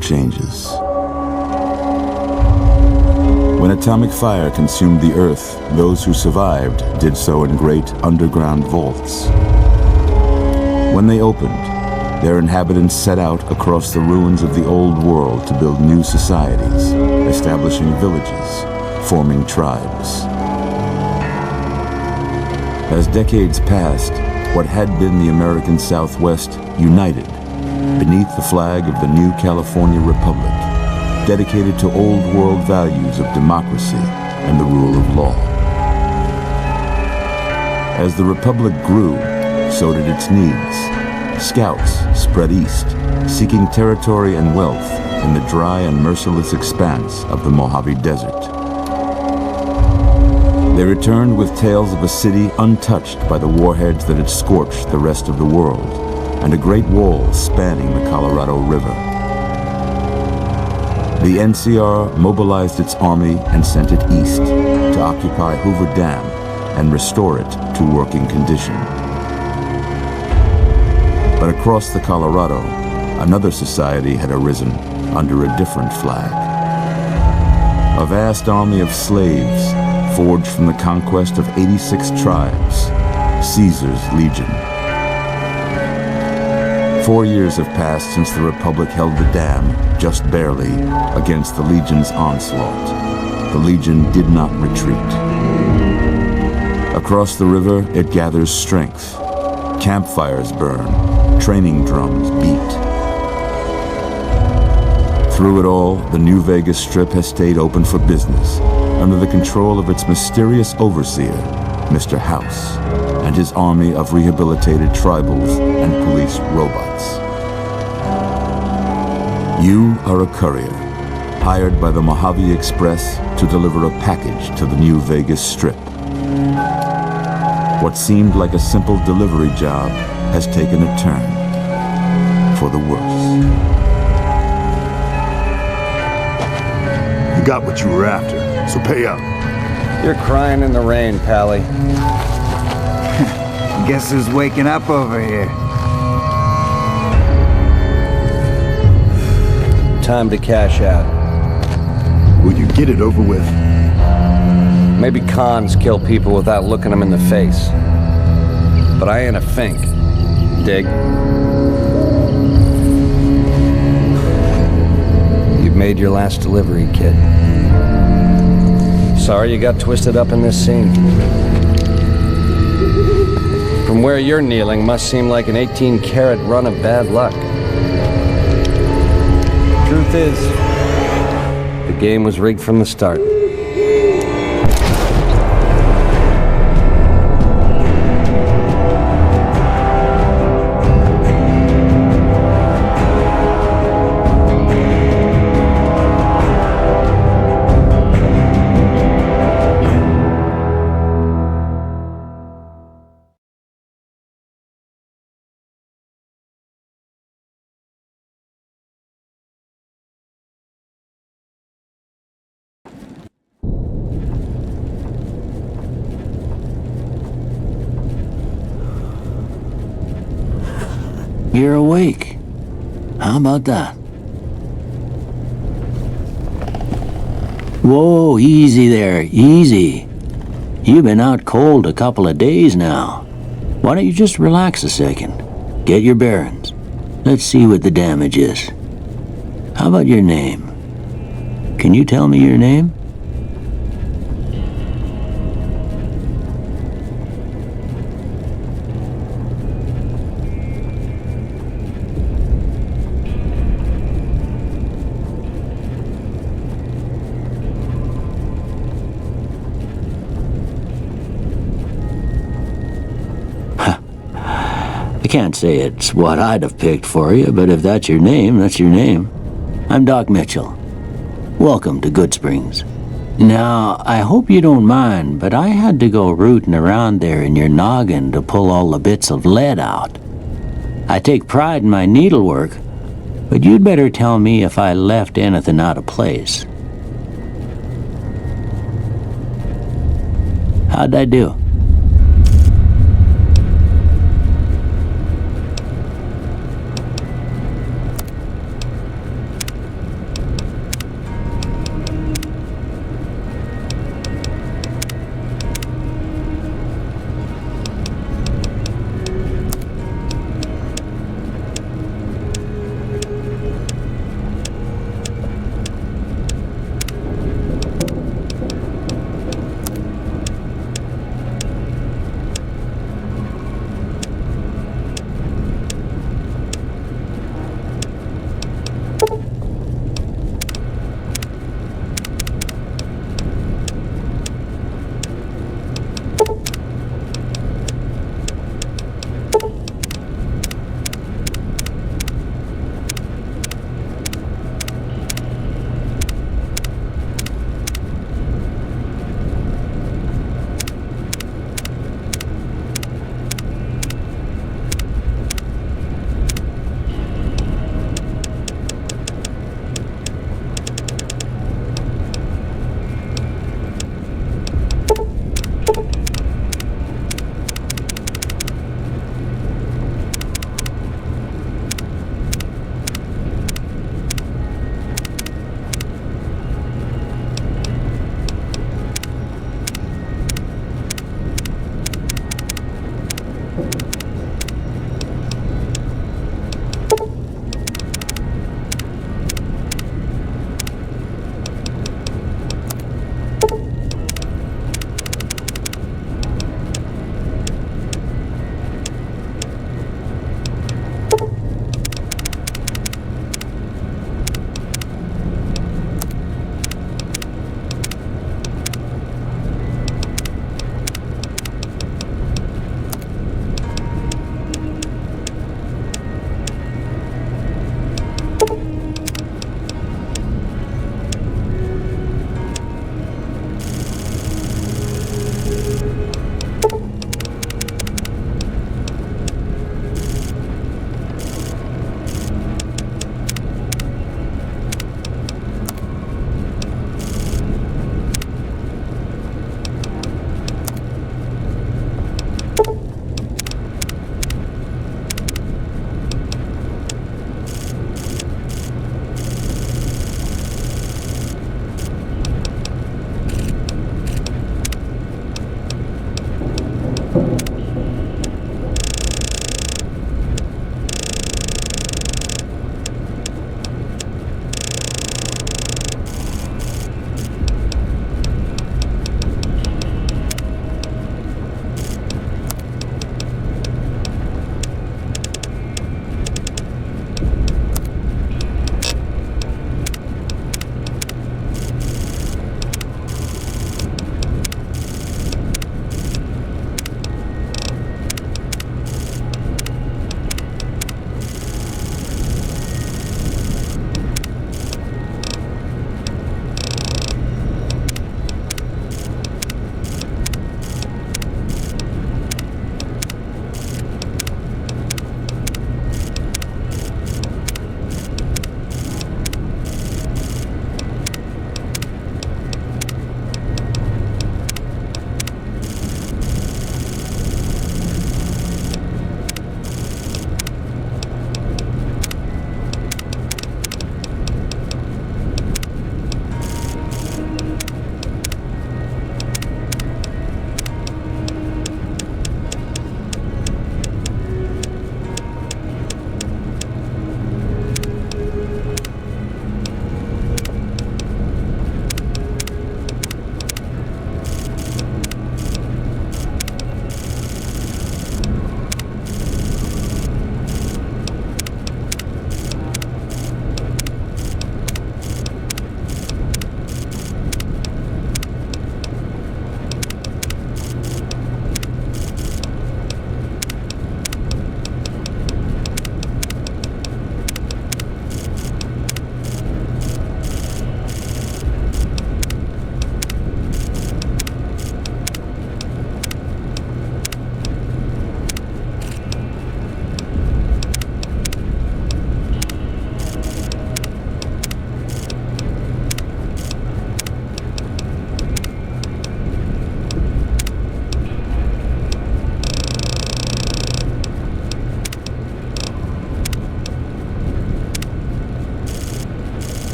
changes. When atomic fire consumed the Earth, those who survived did so in great underground vaults. When they opened, their inhabitants set out across the ruins of the old world to build new societies, establishing villages, forming tribes. As decades passed, what had been the American Southwest united beneath the flag of the new California Republic, dedicated to old world values of democracy and the rule of law. As the Republic grew, so did its needs. Scouts spread east, seeking territory and wealth in the dry and merciless expanse of the Mojave Desert. They returned with tales of a city untouched by the warheads that had scorched the rest of the world, and a great wall spanning the Colorado River. The NCR mobilized its army and sent it east to occupy Hoover Dam and restore it to working condition. But across the Colorado, another society had arisen under a different flag. A vast army of slaves forged from the conquest of 86 tribes, Caesar's Legion. 4 years have passed since the Republic held the dam, just barely, against the Legion's onslaught. The Legion did not retreat. Across the river, it gathers strength. Campfires burn, training drums beat. Through it all, the New Vegas Strip has stayed open for business, under the control of its mysterious overseer, Mr. House, and his army of rehabilitated tribals and police robots. You are a courier, hired by the Mojave Express to deliver a package to the New Vegas Strip. What seemed like a simple delivery job has taken a turn for the worse. You got what you were after, so pay up. You're crying in the rain, Pally. Guess who's waking up over here? Time to cash out. Will you get it over with? Maybe cons kill people without looking them in the face. But I ain't a fink. Dig? You've made your last delivery, kid. Sorry you got twisted up in this scene. From where you're kneeling must seem like an 18-carat run of bad luck. Truth is, the game was rigged from the start. You're awake. How about that? Whoa, easy there, easy. You've been out cold a couple of days now. Why don't you just relax a second? Get your bearings. Let's see what the damage is. How about your name? Can you tell me your name? I can't say it's what I'd have picked for you, but if that's your name, that's your name. I'm Doc Mitchell. Welcome to Goodsprings. Now, I hope you don't mind, but I had to go rooting around there in your noggin to pull all the bits of lead out. I take pride in my needlework, but you'd better tell me if I left anything out of place. How'd I do?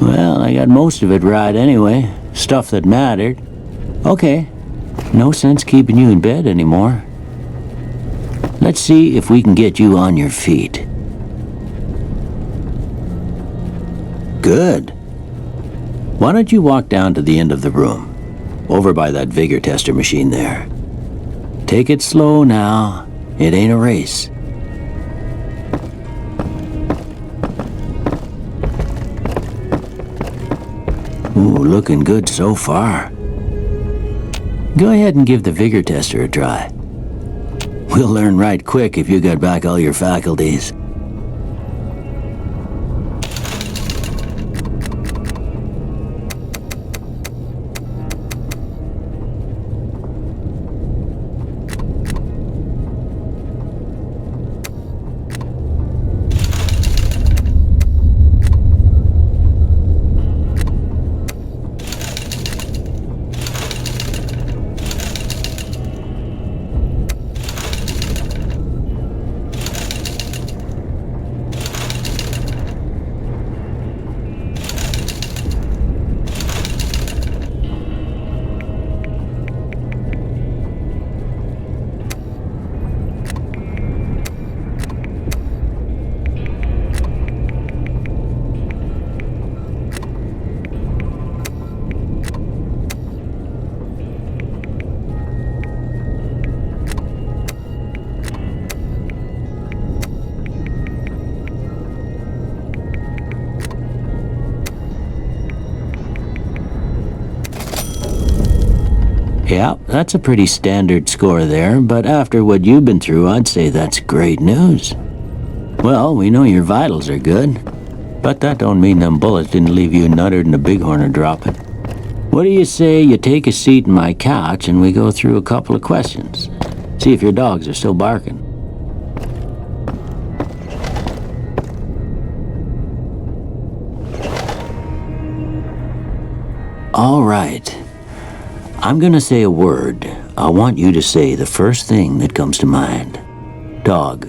Well, I got most of it right anyway. Stuff that mattered. Okay. No sense keeping you in bed anymore. Let's see if we can get you on your feet. Good. Why don't you walk down to the end of the room? Over by that vigor tester machine there. Take it slow now. It ain't a race. Ooh, looking good so far. Go ahead and give the vigor tester a try. We'll learn right quick if you got back all your faculties. Yeah, that's a pretty standard score there, but after what you've been through, I'd say that's great news. Well, we know your vitals are good, but that don't mean them bullets didn't leave you nuttered and a bighorn are dropping. What do you say you take a seat in my couch and we go through a couple of questions? See if your dogs are still barking. All right. I'm gonna say a word. I want you to say the first thing that comes to mind. Dog.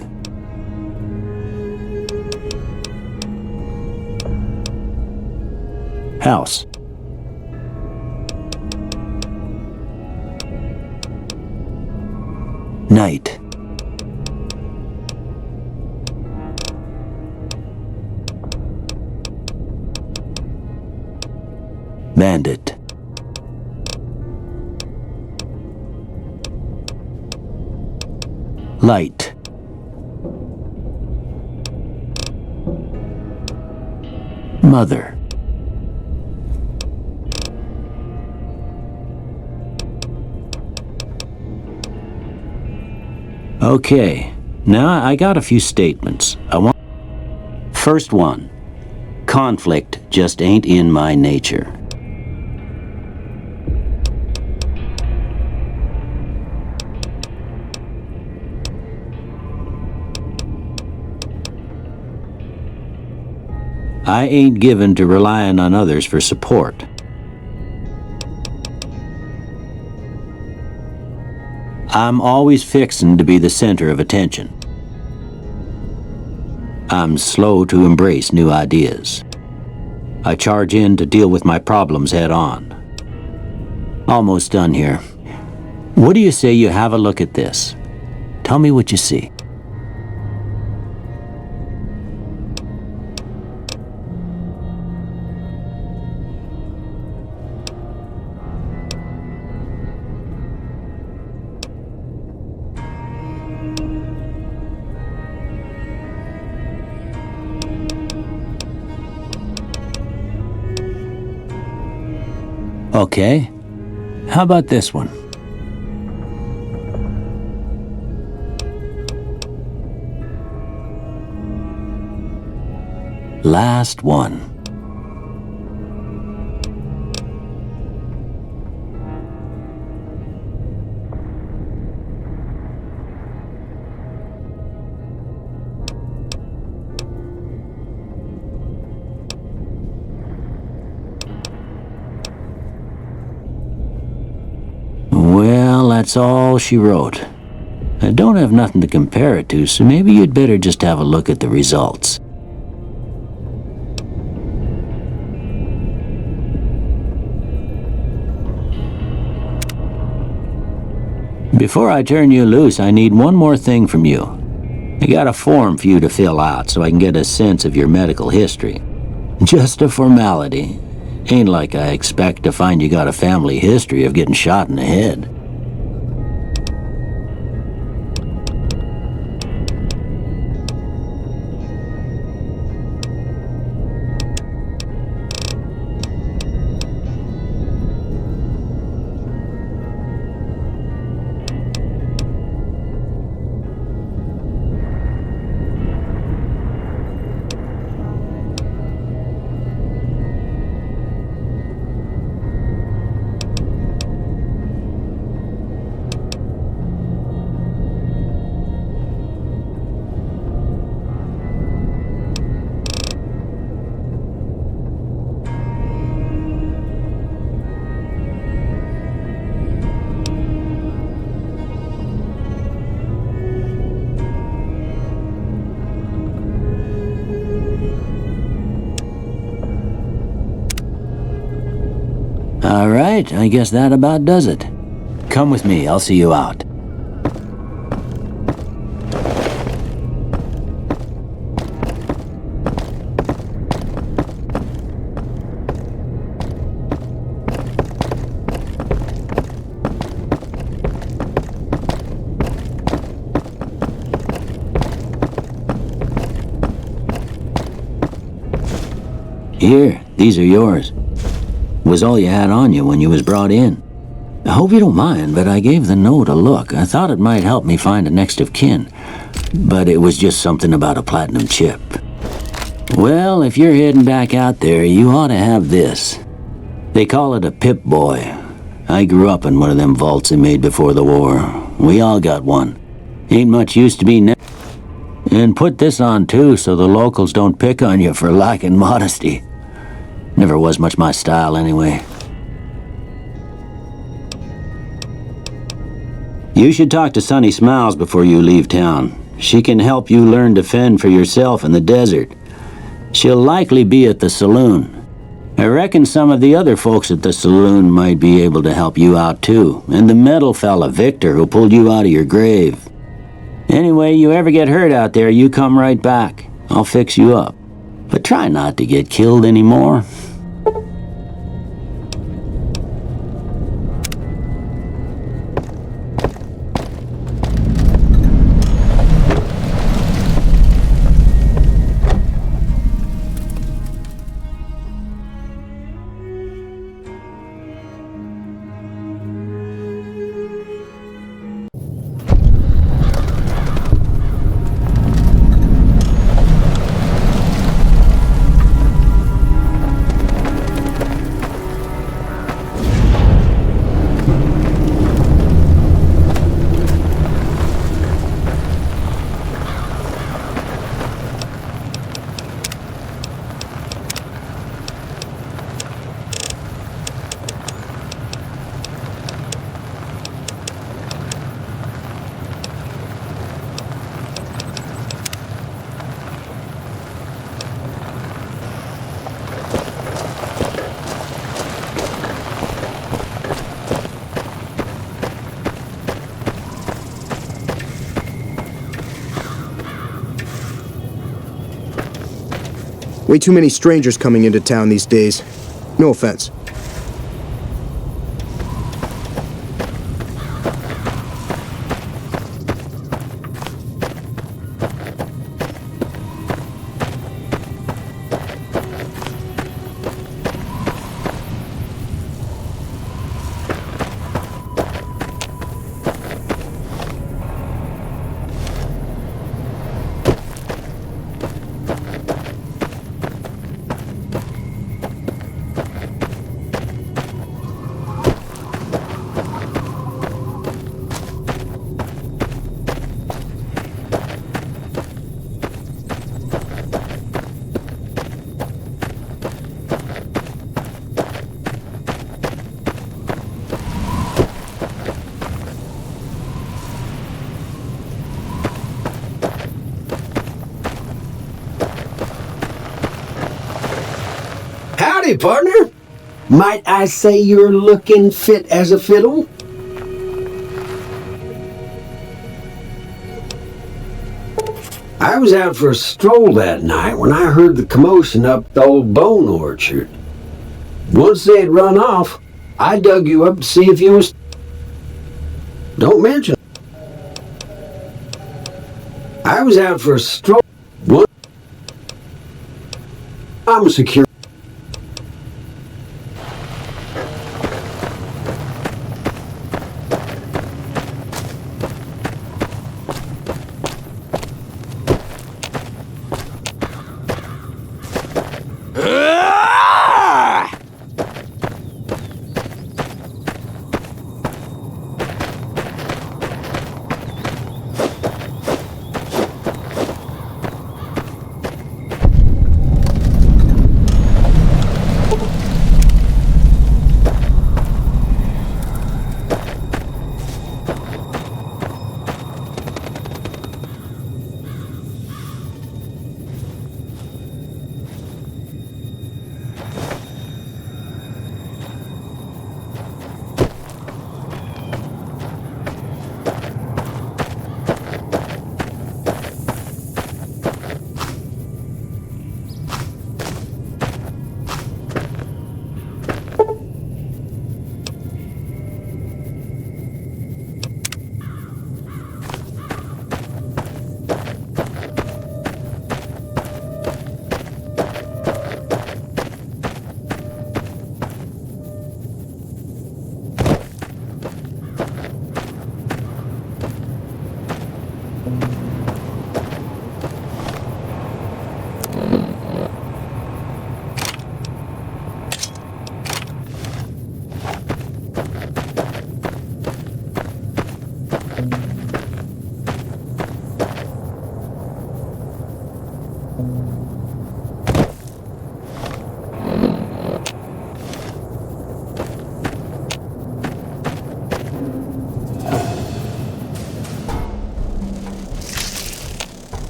House. Night. Bandit. Light. Mother. Okay, now I got a few statements. First one, conflict just ain't in my nature. I ain't given to relying on others for support. I'm always fixin' to be the center of attention. I'm slow to embrace new ideas. I charge in to deal with my problems head on. Almost done here. What do you say you have a look at this? Tell me what you see. Okay, how about this one? Last one. Well, that's all she wrote. I don't have nothing to compare it to, so maybe you'd better just have a look at the results. Before I turn you loose, I need one more thing from you. I got a form for you to fill out so I can get a sense of your medical history. Just a formality. Ain't like I expect to find you got a family history of getting shot in the head. All right, I guess that about does it. Come with me, I'll see you out. Here, these are yours. Was all you had on you when you was brought in. I hope you don't mind, but I gave the note a look. I thought it might help me find a next of kin, but it was just something about a platinum chip. Well, if you're heading back out there, you ought to have this. They call it a Pip-Boy. I grew up in one of them vaults they made before the war. We all got one. Ain't much use to be now. And put this on too, so the locals don't pick on you for lacking modesty. Never was much my style anyway. You should talk to Sunny Smiles before you leave town. She can help you learn to fend for yourself in the desert. She'll likely be at the saloon. I reckon some of the other folks at the saloon might be able to help you out too, and the metal fella, Victor, who pulled you out of your grave. Anyway, you ever get hurt out there, you come right back. I'll fix you up. But try not to get killed anymore. Way too many strangers coming into town these days. No offense. Howdy, partner. Might I say you're looking fit as a fiddle? I was out for a stroll that night when I heard the commotion up the old bone orchard. Once they had run off, I dug you up to see if you was... Don't mention it. I was out for a stroll. I'm a security.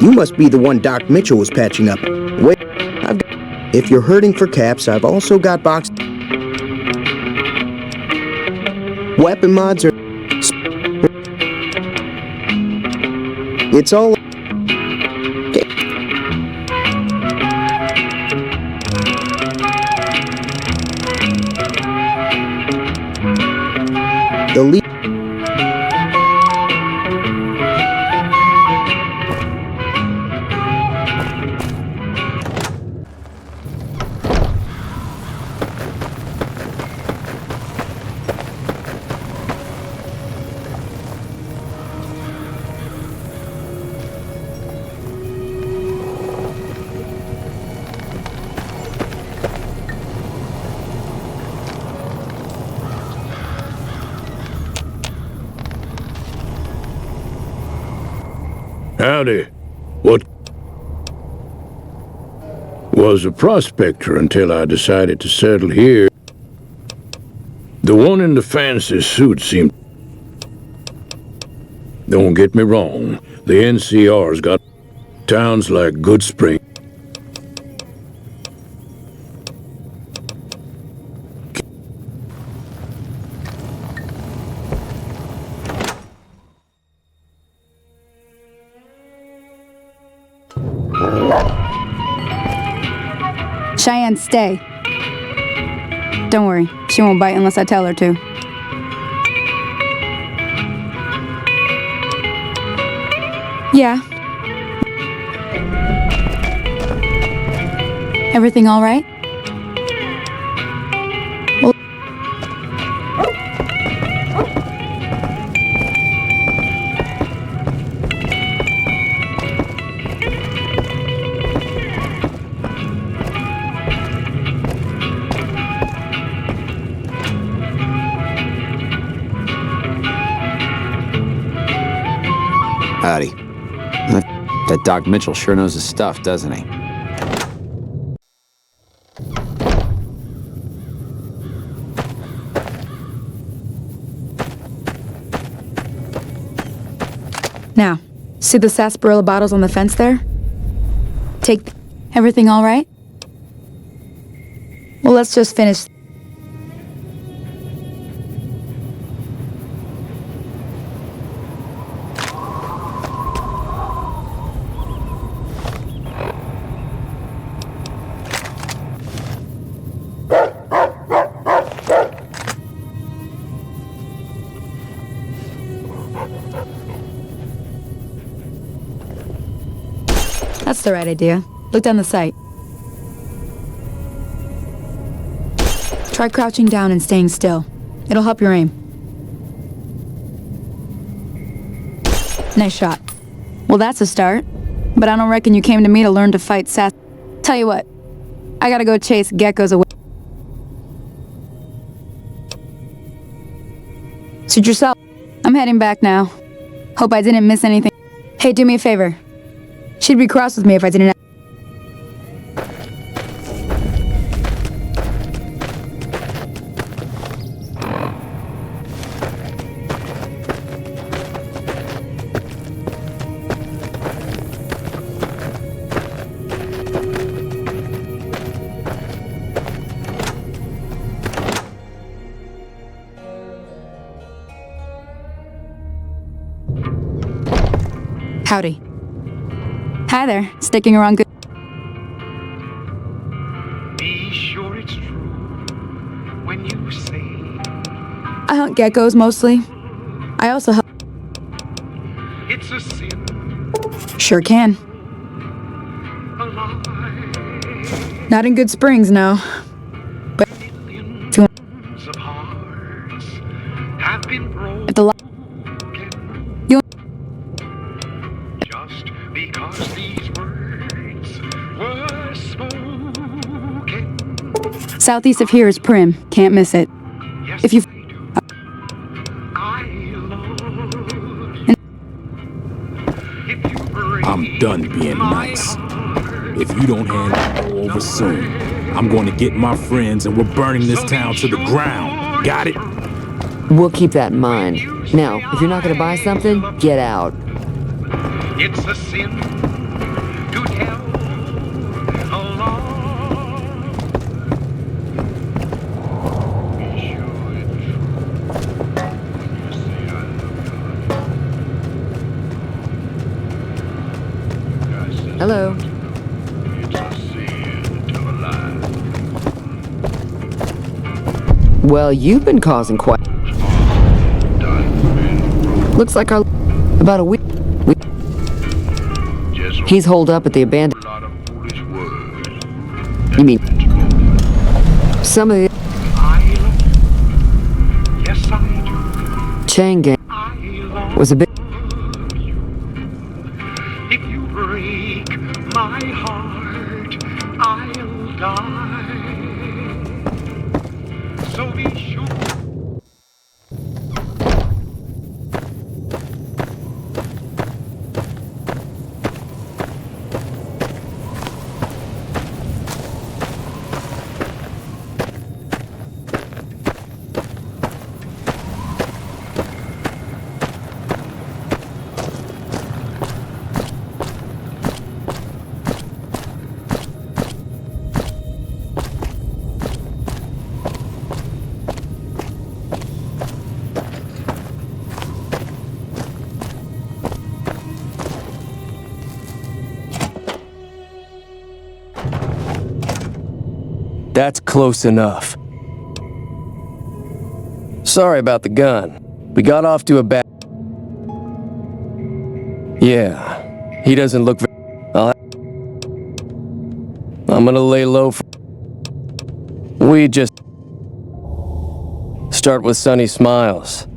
You must be the one Doc Mitchell was patching up. Wait, if you're hurting for caps, I've also got box... Weapon mods are... It's all... The lead... Howdy. What? Was a prospector until I decided to settle here. The one in the fancy suit seemed... Don't get me wrong, the NCR's got towns like Goodspring. Cheyenne, stay. Don't worry, she won't bite unless I tell her to. Yeah. Everything all right? Well, Howdy. That Doc Mitchell sure knows his stuff, doesn't he? now, see the sarsaparilla bottles on the fence there? Everything all right? Well, let's just finish. That's the right idea. Look down the sight. Try crouching down and staying still. It'll help your aim. Nice shot. Well, that's a start. But I don't reckon you came to me to learn to fight sass. Tell you what, I gotta go chase geckos away. Suit yourself. I'm heading back now. Hope I didn't miss anything. Hey, do me a favor. She'd be cross with me if I didn't. Howdy. Hi there. Sticking around good. Be sure it's true when you say I hunt geckos mostly. I also help. it's a sin. Sure can. A lie. Not in Good Springs, no. But Millions of hearts have been broken. if the you'll Just because these words were spoken. southeast of here is Prim. Can't miss it. Yes, If you I do. I love And- if you break I'm done being my nice. heart. If you don't hand that door over soon, I'm going to get my friends and we're burning this town to the ground. Got it? We'll keep that in mind. Now, if you're not gonna buy something, get out. It's a sin Hello. Well, you've been causing quite... Looks like our... About a week... He's holed up at the abandoned... You mean... Some of the... Chain gang... was a bit... If you break my heart, I'll die. So be sure. That's close enough. Sorry about the gun. We got off to a bad... Yeah, he doesn't look very... I'm gonna lay low for... We just... Start with sunny smiles.